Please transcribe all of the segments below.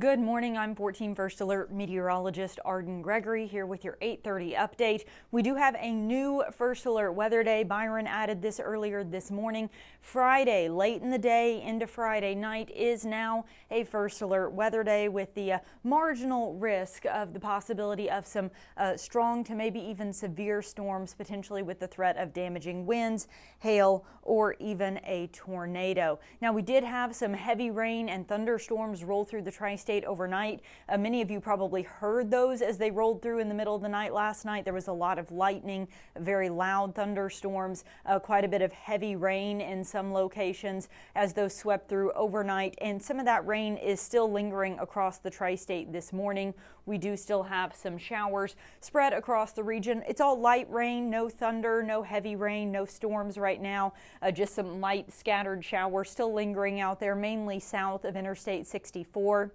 Good morning. I'm 14 First Alert meteorologist Arden Gregory here with your 8:30 update. We do have a new First Alert weather day. Byron added this earlier this morning. Friday, late in the day into Friday night, is now a First Alert weather day with the marginal risk of the possibility of some strong to maybe even severe storms, potentially with the threat of damaging winds, hail, or even a tornado. Now, we did have some heavy rain and thunderstorms roll through the tri-state overnight. Many of you probably heard those as they rolled through in the middle of the night last night. There was a lot of lightning, very loud thunderstorms, quite a bit of heavy rain in some locations as those swept through overnight, and some of that rain is still lingering across the tri-state this morning. We do still have some showers spread across the region. It's all light rain, no thunder, no heavy rain, no storms right now, just some light scattered showers still lingering out there, mainly south of Interstate 64.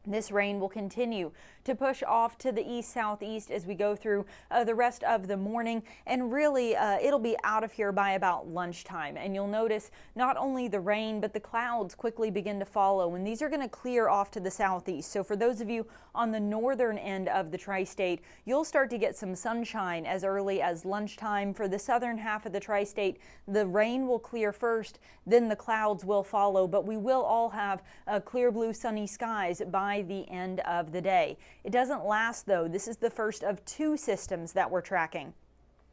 This rain will continue to push off to the east-southeast as we go through the rest of the morning, and really it'll be out of here by about lunchtime. And you'll notice not only the rain, but the clouds quickly begin to follow, and these are going to clear off to the southeast. So for those of you on the northern end of the tri-state, you'll start to get some sunshine as early as lunchtime. For the southern half of the tri-state, the rain will clear first, then the clouds will follow, but we will all have clear blue sunny skies by the end of the day. It doesn't last though. This is the first of two systems that we're tracking.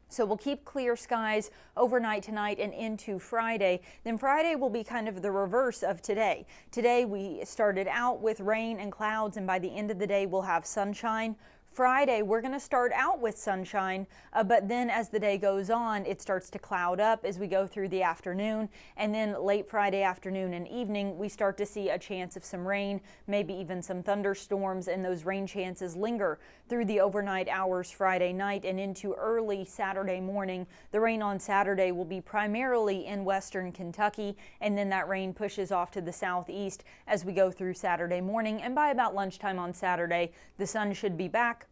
So we'll keep clear skies overnight tonight and into Friday. Then Friday will be kind of the reverse of today. Today we started out with rain and clouds, and by the end of the day we'll have sunshine. Friday, we're going to start out with sunshine, but then as the day goes on, it starts to cloud up as we go through the afternoon. And then late Friday afternoon and evening, we start to see a chance of some rain, maybe even some thunderstorms, and those rain chances linger through the overnight hours Friday night and into early Saturday morning. The rain on Saturday will be primarily in western Kentucky, and then that rain pushes off to the southeast as we go through Saturday morning. And by about lunchtime on Saturday, the sun should be back.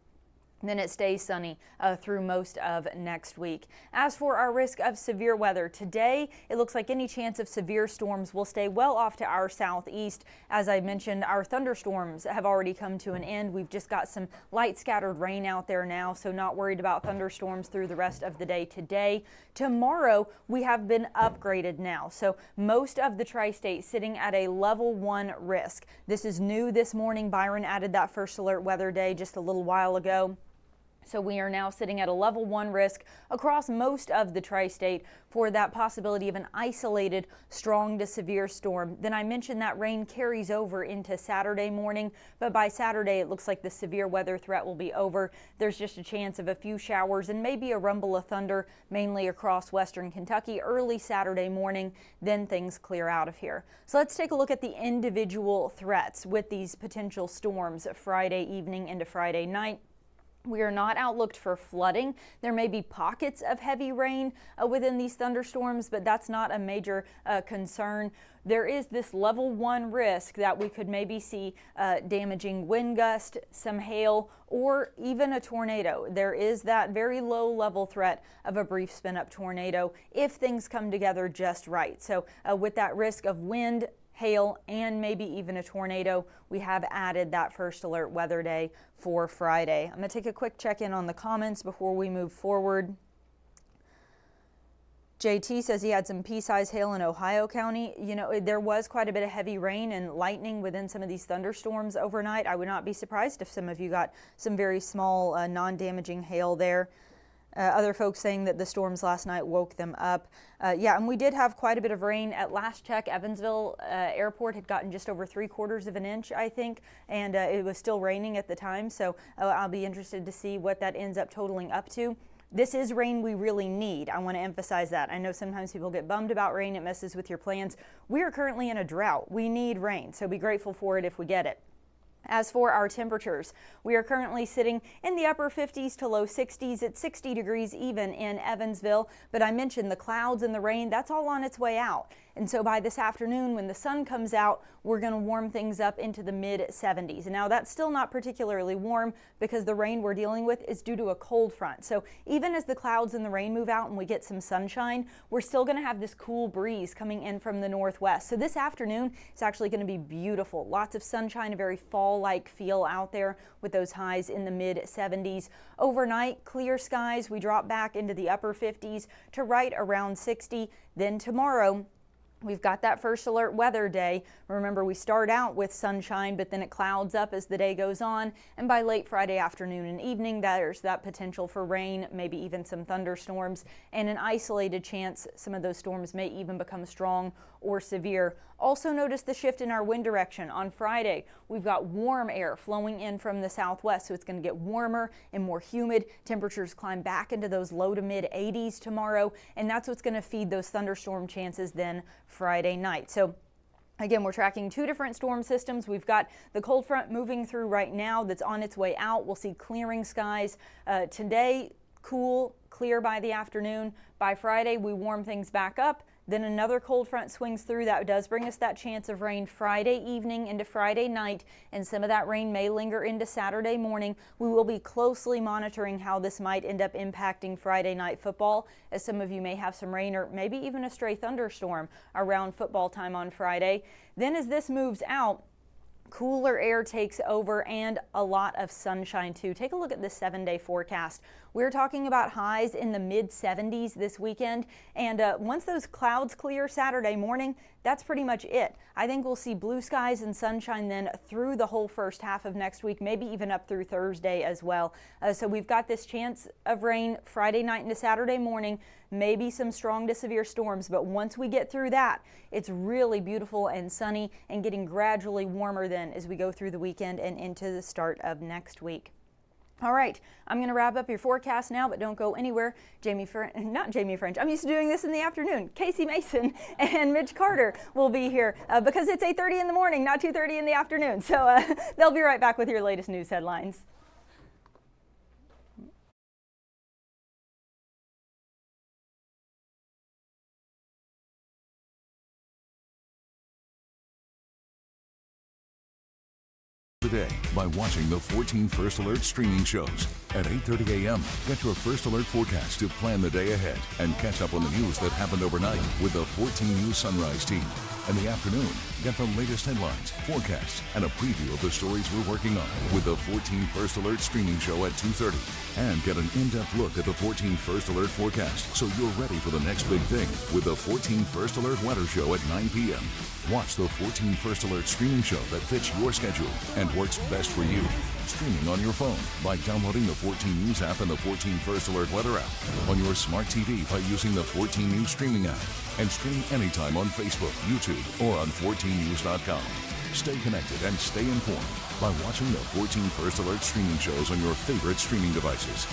Then it stays sunny through most of next week. As for our risk of severe weather, today it looks like any chance of severe storms will stay well off to our southeast. As I mentioned, our thunderstorms have already come to an end. We've just got some light scattered rain out there now, so not worried about thunderstorms through the rest of the day today. Tomorrow, we have been upgraded now, so most of the tri-state sitting at a level 1 risk. This is new this morning. Byron added that First Alert weather day just a little while ago. So we are now sitting at a level 1 risk across most of the tri-state for that possibility of an isolated strong to severe storm. Then I mentioned that rain carries over into Saturday morning, but by Saturday it looks like the severe weather threat will be over. There's just a chance of a few showers and maybe a rumble of thunder, mainly across western Kentucky early Saturday morning. Then things clear out of here. So let's take a look at the individual threats with these potential storms Friday evening into Friday night. We are not outlooked for flooding. There may be pockets of heavy rain within these thunderstorms, but that's not a major concern. There is this level 1 risk that we could maybe see damaging wind gust, some hail, or even a tornado. There is that very low level threat of a brief spin up tornado if things come together just right. So with that risk of wind, hail, and maybe even a tornado, we have added that First Alert weather day for Friday. I'm going to take a quick check-in on the comments before we move forward. JT says he had some pea-sized hail in Ohio County. You know, there was quite a bit of heavy rain and lightning within some of these thunderstorms overnight. I would not be surprised if some of you got some very small non-damaging hail there. Other folks saying that the storms last night woke them up. Yeah, and we did have quite a bit of rain. At last check, Evansville Airport had gotten just over 3/4 of an inch, I think, and it was still raining at the time. So I'll be interested to see what that ends up totaling up to. This is rain we really need. I want to emphasize that. I know sometimes people get bummed about rain. It messes with your plans. We are currently in a drought. We need rain, so be grateful for it if we get it. As for our temperatures, we are currently sitting in the upper 50s to low 60s at 60 degrees even in Evansville. But I mentioned the clouds and the rain, that's all on its way out. And so by this afternoon, when the sun comes out, we're going to warm things up into the mid 70s. And now that's still not particularly warm because the rain we're dealing with is due to a cold front. So even as the clouds and the rain move out and we get some sunshine, we're still going to have this cool breeze coming in from the northwest. So this afternoon is actually going to be beautiful. Lots of sunshine, a very fall-like feel out there with those highs in the mid 70s. Overnight, clear skies. We drop back into the upper 50s to right around 60. Then tomorrow, we've got that first alert weather day. Remember, we start out with sunshine, but then it clouds up as the day goes on. And by late Friday afternoon and evening, there's that potential for rain, maybe even some thunderstorms, and an isolated chance some of those storms may even become strong or severe. Also notice the shift in our wind direction. On Friday, we've got warm air flowing in from the southwest, so it's going to get warmer and more humid. Temperatures climb back into those low to mid 80s tomorrow, and that's what's going to feed those thunderstorm chances then Friday night. So again, we're tracking two different storm systems. We've got the cold front moving through right now that's on its way out. We'll see clearing skies today, cool, clear by the afternoon. By Friday, we warm things back up. Then another cold front swings through. That does bring us that chance of rain Friday evening into Friday night, and some of that rain may linger into Saturday morning. We will be closely monitoring how this might end up impacting Friday night football, as some of you may have some rain or maybe even a stray thunderstorm around football time on Friday. Then as this moves out, cooler air takes over and a lot of sunshine too. Take a look at this 7-day forecast. We're talking about highs in the mid 70s this weekend, and once those clouds clear Saturday morning, that's pretty much it. I think we'll see blue skies and sunshine then through the whole first half of next week, maybe even up through Thursday as well. So we've got this chance of rain Friday night into Saturday morning, maybe some strong to severe storms, but once we get through that, it's really beautiful and sunny and getting gradually warmer then as we go through the weekend and into the start of next week. All right, I'm going to wrap up your forecast now, but don't go anywhere. Not Jamie French. I'm used to doing this in the afternoon. Casey Mason and Mitch Carter will be here because it's 8:30 in the morning, not 2:30 in the afternoon. So they'll be right back with your latest news headlines. Today by watching the 14 First Alert streaming shows. At 8:30 a.m., get your First Alert forecast to plan the day ahead and catch up on the news that happened overnight with the 14 News Sunrise team. In the afternoon, get the latest headlines, forecasts, and a preview of the stories we're working on with the 14 First Alert streaming show at 2:30. And get an in-depth look at the 14 First Alert forecast so you're ready for the next big thing with the 14 First Alert weather show at 9 p.m. Watch the 14 First Alert streaming show that fits your schedule and works best for you. Streaming on your phone by downloading the 14 News app and the 14 First Alert weather app. On your smart TV by using the 14 News streaming app. And stream anytime on Facebook, YouTube, or on 14news.com. Stay connected and stay informed by watching the 14 First Alert streaming shows on your favorite streaming devices.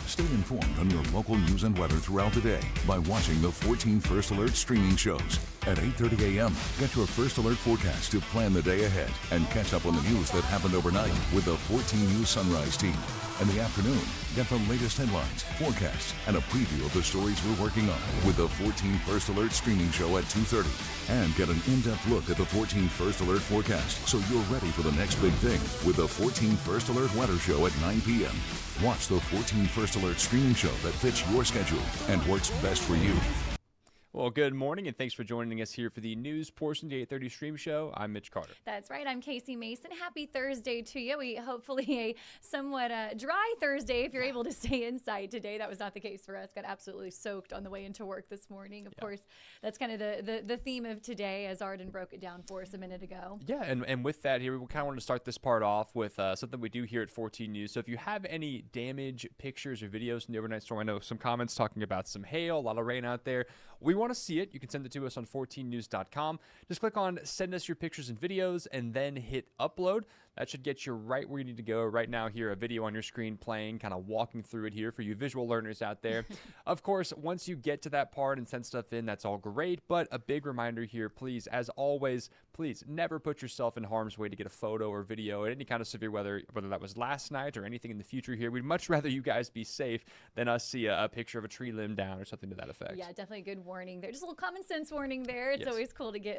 Stay informed on your local news and weather throughout the day by watching the 14 First Alert streaming shows. At 8:30 a.m., get your First Alert forecast to plan the day ahead and catch up on the news that happened overnight with the 14 News Sunrise team. In the afternoon, get the latest headlines, forecasts, and a preview of the stories we're working on with the 14 First Alert streaming show at 2:30. And get an in-depth look at the 14 First Alert forecast so you're ready for the next big thing with the 14 First Alert weather show at 9 p.m. Watch the 14 First Alert streaming show that fits your schedule and works best for you. Well, good morning, and thanks for joining us here for the news portion of the 8:30 stream show. I'm Mitch Carter. That's right. I'm Casey Mason. Happy Thursday to you. We hopefully a somewhat dry Thursday if you're able to stay inside today. That was not the case for us. Got absolutely soaked on the way into work this morning. Of course, that's kind of the theme of today, as Arden broke it down for us a minute ago. Yeah, and with that here, we kind of want to start this part off with something we do here at 14 News. So if you have any damage pictures or videos from the overnight storm, I know some comments talking about some hail, a lot of rain out there. We want to see it. You can send it to us on 14news.com. Just click on send us your pictures and videos and then hit upload. That should get you right where you need to go. Right now, here, a video on your screen playing, kind of walking through it here for you visual learners out there. Of course, once you get to that part and send stuff in, that's all great. But a big reminder here, please, as always, please never put yourself in harm's way to get a photo or video at any kind of severe weather, whether that was last night or anything in the future here. We'd much rather you guys be safe than us see a picture of a tree limb down or something to that effect. Yeah, definitely a good warning there. Just a little common sense warning there. It's always cool to get,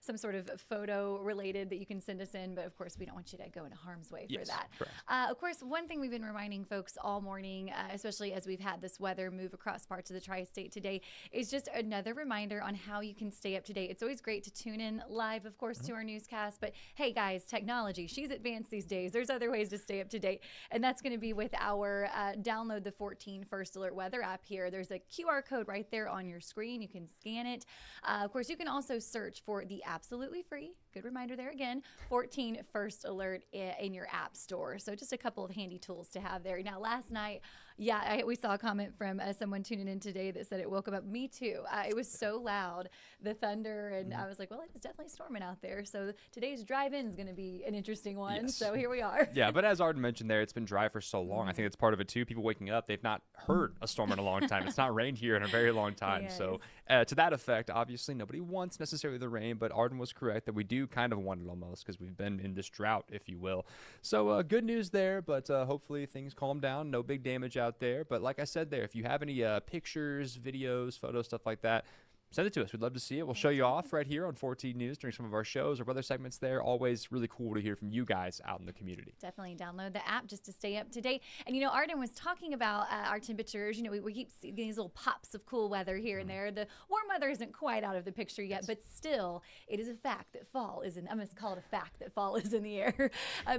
some sort of photo related that you can send us in. But of course, we don't want you to go into harm's way for that. Of course, one thing we've been reminding folks all morning, especially as we've had this weather move across parts of the tri-state today, is just another reminder on how you can stay up to date. It's always great to tune in live, of course, to our newscast. But hey, guys, technology, she's advanced these days. There's other ways to stay up to date. And that's going to be with our download the 14 First Alert Weather app here. There's a QR code right there on your screen. You can scan it. Of course, you can also search for the absolutely free, good reminder there again, 14 First Alert in your app store. So just a couple of handy tools to have there. Now, last night, we saw a comment from someone tuning in today that said it woke up. Me too. It was so loud, the thunder, and I was like, well, it's definitely storming out there. So today's drive-in is going to be an interesting one. Yes. So here we are. Yeah, but as Arden mentioned there, it's been dry for so long. I think it's part of it too. People waking up, they've not heard a storm in a long time. It's not rained here in a very long time. Yes. So to that effect, obviously nobody wants necessarily the rain, but Arden was correct that we do kind of want it almost because we've been in this drought, if you will. So good news there, but hopefully things calm down. No big damage out there. But like I said there, if you have any pictures, videos, photos, stuff like that, send it to us. We'd love to see it. We'll show you off right here on 14 News during some of our shows or weather segments there. Always really cool to hear from you guys out in the community. Definitely download the app just to stay up to date. And, Arden was talking about our temperatures. We keep seeing these little pops of cool weather here and there. The warm weather isn't quite out of the picture yet, but still, it is a fact that fall is in, I'm going to call it a fact that fall is in the air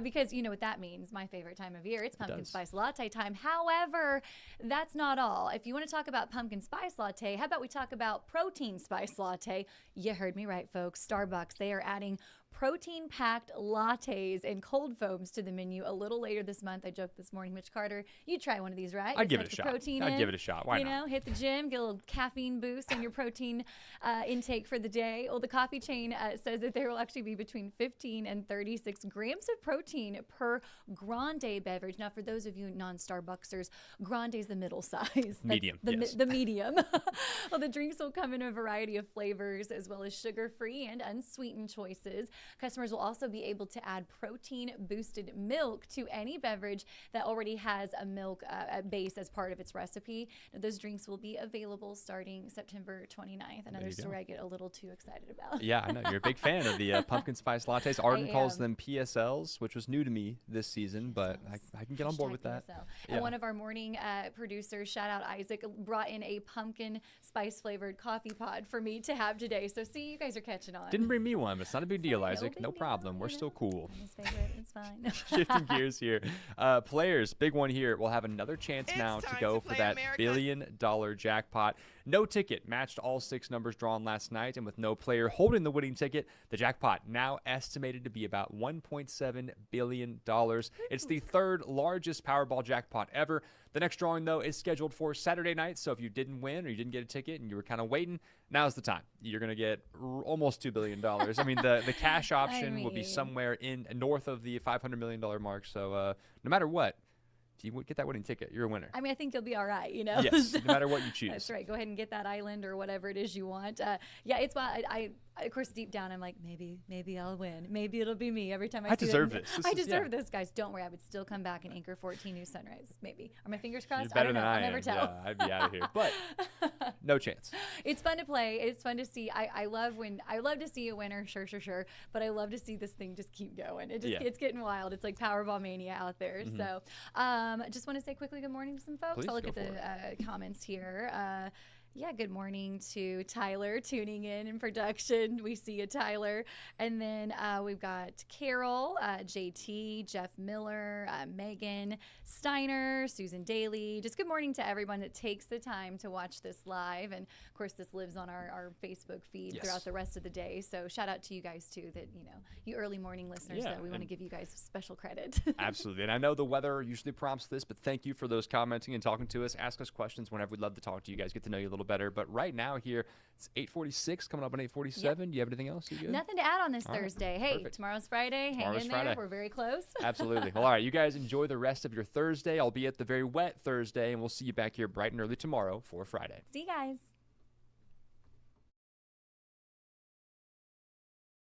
because you know what that means. My favorite time of year, it's pumpkin spice latte time. However, that's not all. If you want to talk about pumpkin spice latte, how about we talk about protein spice latte? You heard me right, folks. Starbucks, they are adding protein-packed lattes and cold foams to the menu a little later this month. I joked this morning, Mitch Carter, you'd try one of these, right? I'd give it a shot. I'd give it a shot. Why not? Hit the gym, get a little caffeine boost in your protein intake for the day. Well, the coffee chain says that there will actually be between 15 and 36 grams of protein per grande beverage. Now, for those of you non-Starbucksers, grande is the middle size. Medium, yes. The medium. Well, the drinks will come in a variety of flavors as well as sugar-free and unsweetened choices. Customers will also be able to add protein-boosted milk to any beverage that already has a milk base as part of its recipe. Now, those drinks will be available starting September 29th. Another story I get a little too excited about. Yeah, I know. You're a big fan of the pumpkin spice lattes. Arden calls them PSLs, which was new to me this season, but I can get on board with that. PSL. And one of our morning producers, shout out Isaac, brought in a pumpkin spice flavored coffee pod for me to have today. So see, you guys are catching on. Didn't bring me one, but it's not a big deal, Isaac. big No deal, problem. We're still cool. I'm his favorite. It's fine. Shifting gears here. Players, big one here. We'll have another chance now to go for that $1 billion jackpot. No ticket matched all 6 numbers drawn last night, and with no player holding the winning ticket, the jackpot now estimated to be about $1.7 billion. It's the 3rd largest Powerball jackpot ever. The next drawing, though, is scheduled for Saturday night, so if you didn't win or you didn't get a ticket and you were kind of waiting, now's the time. You're going to get almost $2 billion. I mean, the cash option will be somewhere in north of the $500 million mark, so no matter what, if you get that winning ticket, you're a winner. I mean, I think you'll be all right, Yes, no matter what you choose. That's right. Go ahead and get that island or whatever it is you want. Yeah, it's why I of course, deep down, I'm like, maybe I'll win. Maybe it'll be me every time I see deserve this. I deserve this, guys. Don't worry. I would still come back and anchor 14 News Sunrise. Maybe. Are my fingers crossed? You're better I don't know. than I I'll never am. tell. Yeah, I'd be out of here. But no chance. It's fun to play. It's fun to see. I love to see a winner. Sure. But I love to see this thing just keep going. It's getting wild. It's like Powerball mania out there. So just want to say quickly good morning to some folks. Please, I'll look at the comments here. Yeah, good morning to Tyler tuning in production. We see you, Tyler. And then we've got Carol, JT, Jeff Miller, Megan, Steiner, Susan Daly. Just good morning to everyone that takes the time to watch this live. And, of course, this lives on our Facebook feed throughout the rest of the day. So shout out to you guys, too, that, you early morning listeners, that we want to give you guys special credit. Absolutely. And I know the weather usually prompts this, but thank you for those commenting and talking to us. Ask us questions whenever. We'd love to talk to you guys, get to know you a little little better. But right now here, it's 8:46, coming up on 8:47. Do you have anything else? You good? Nothing to add on this All right, Thursday. Hey, perfect. tomorrow's Friday. Hang Tomorrow's in there. Friday. We're very close. Absolutely. Well, all right. You guys enjoy the rest of your Thursday, albeit the very wet Thursday, and we'll see you back here bright and early tomorrow for Friday. See you guys.